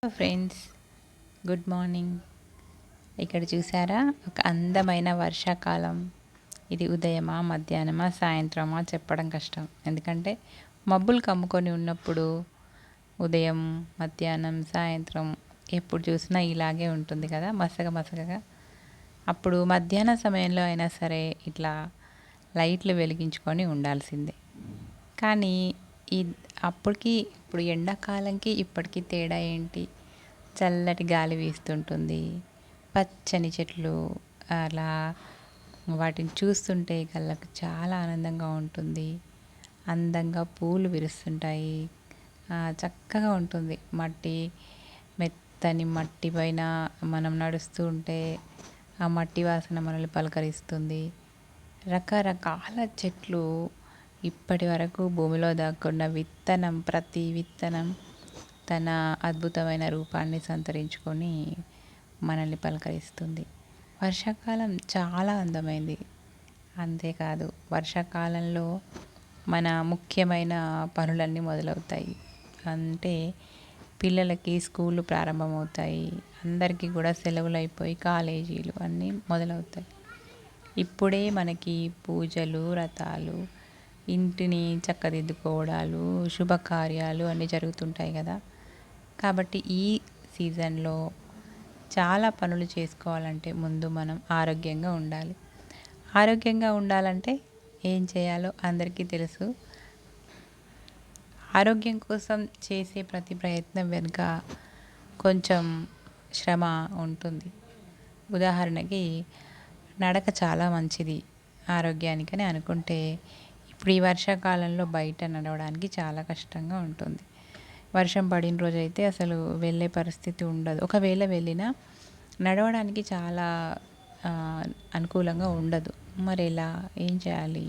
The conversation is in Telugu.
Friends, good morning. ఇక్కడ చూసారా, ఒక అందమైన వర్షాకాలం. ఇది ఉదయమా, మధ్యాహ్నమా, సాయంత్రమా చెప్పడం కష్టం. ఎందుకంటే మబ్బులు కమ్ముకొని ఉన్నప్పుడు ఉదయం, మధ్యాహ్నం, సాయంత్రం ఎప్పుడు చూసినా ఇలాగే ఉంటుంది కదా, మసగగా. అప్పుడు మధ్యాహ్న సమయంలో అయినా సరే ఇట్లా లైట్లు వెలిగించుకొని ఉండాల్సిందే. కానీ ఈ అప్పటికి ఇప్పుడు ఎండాకాలంకి ఇప్పటికి తేడా ఏంటి? చల్లటి గాలి వీస్తుంటుంది, పచ్చని చెట్లు, అలా వాటిని చూస్తుంటే కళ్ళకు చాలా ఆనందంగా ఉంటుంది. అందంగా పూలు విరుస్తుంటాయి, చక్కగా ఉంటుంది. మెత్తని మట్టి పైన మనం నడుస్తూ ఉంటే ఆ మట్టి వాసన మనల్ని పలకరిస్తుంది. రకరకాల చెట్లు ఇప్పటి వరకు భూమిలో దాక్కున్న ప్రతి విత్తనం తన అద్భుతమైన రూపాన్ని సంతరించుకొని మనల్ని పలకరిస్తుంది. వర్షాకాలం చాలా అందమైంది. అంతేకాదు, వర్షాకాలంలో మన ముఖ్యమైన పనులన్నీ మొదలవుతాయి. అంటే పిల్లలకి స్కూళ్ళు ప్రారంభమవుతాయి, అందరికీ కూడా సెలవులు అయిపోయి కాలేజీలు అన్నీ మొదలవుతాయి. ఇప్పుడే మనకి పూజలు, వ్రతాలు, ఇంటిని చక్కదిద్దుకోవడాలు, శుభకార్యాలు అన్నీ జరుగుతుంటాయి కదా. కాబట్టి ఈ సీజన్లో చాలా పనులు చేసుకోవాలంటే ముందు మనం ఆరోగ్యంగా ఉండాలి. ఆరోగ్యంగా ఉండాలంటే ఏం చేయాలో అందరికీ తెలుసు. ఆరోగ్యం కోసం చేసే ప్రతి ప్రయత్నం వెనుక కొంచెం శ్రమ ఉంటుంది. ఉదాహరణకి, నడక చాలా మంచిది ఆరోగ్యానికని అనుకుంటే ఇప్పుడు ఈ వర్షాకాలంలో బయట నడవడానికి చాలా కష్టంగా ఉంటుంది. వర్షం పడిన రోజైతే అసలు వెళ్ళే పరిస్థితి ఉండదు. ఒకవేళ వెళ్ళినా నడవడానికి చాలా అనుకూలంగా ఉండదు. మరి ఎలా, ఏం చేయాలి?